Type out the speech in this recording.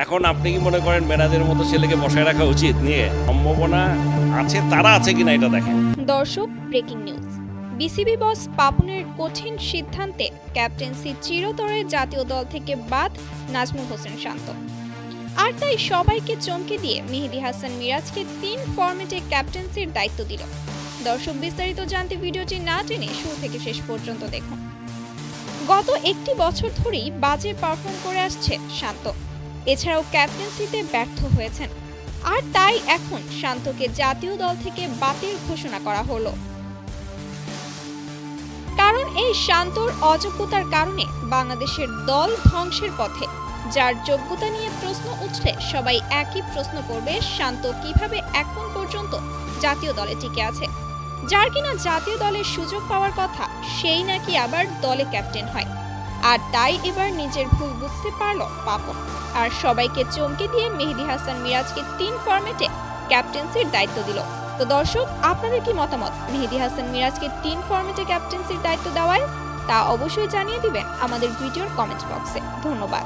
এখন আপনি কি মনে করেন মেরাজের মতো ছেলেকে বসায় রাখা উচিত? নিয়ে সম্ভাবনা আছে, তারা আছে কিনা এটা দেখেন। দর্শক, ব্রেকিং নিউজ। বিসিবি বস পাপনের কঠিন সিদ্ধান্তে ক্যাপ্টেন্সি চিরতরে জাতীয় দল থেকে বাদ নাজমুল হোসেন শান্ত। আর তাই সবাইকে চমকে দিয়ে মেহেদী হাসান মিরাজকে 3 ফরম্যাটে ক্যাপ্টেন্সির দায়িত্ব দিল। দর্শক, বিস্তারিত জানতে ভিডিওটি না টেনে শুরু থেকে শেষ পর্যন্ত দেখুন। গত একটি বছর ধরেই বাজে পারফর্ম করে আসছে শান্ত। এছাড়াও ক্যাপ্টেন্সিতে ব্যর্থ হয়েছেন। আর তাই এখন শান্তকে জাতীয় দল থেকে বাতিল ঘোষণা করা হলো। কারণ এই শান্তর অযোগ্যতার কারণে বাংলাদেশের দল ধ্বংসের পথে। যার যোগ্যতা নিয়ে প্রশ্ন উঠলে সবাই একই প্রশ্ন করবে, শান্ত কিভাবে এখন পর্যন্ত জাতীয় দলে টিকে আছে? যার কিনা জাতীয় দলের সুযোগ পাওয়ার কথা, সেই নাকি আবার দলে ক্যাপ্টেন হয়। আর তাই এবার নিজের ভুল বুঝতে পারল পাপন, আর সবাইকে চমকে দিয়ে মেহেদী হাসান মিরাজকে 3 ফরম্যাটে ক্যাপ্টেন্সির দায়িত্ব দিল। তো দর্শক, আপনাদের কি মতামত মেহেদী হাসান মিরাজকে 3 ফরম্যাটে ক্যাপ্টেন্সির দায়িত্ব দেওয়ায়? তা অবশ্যই জানিয়ে দিবেন আমাদের ভিডিওর কমেন্ট বক্সে। ধন্যবাদ।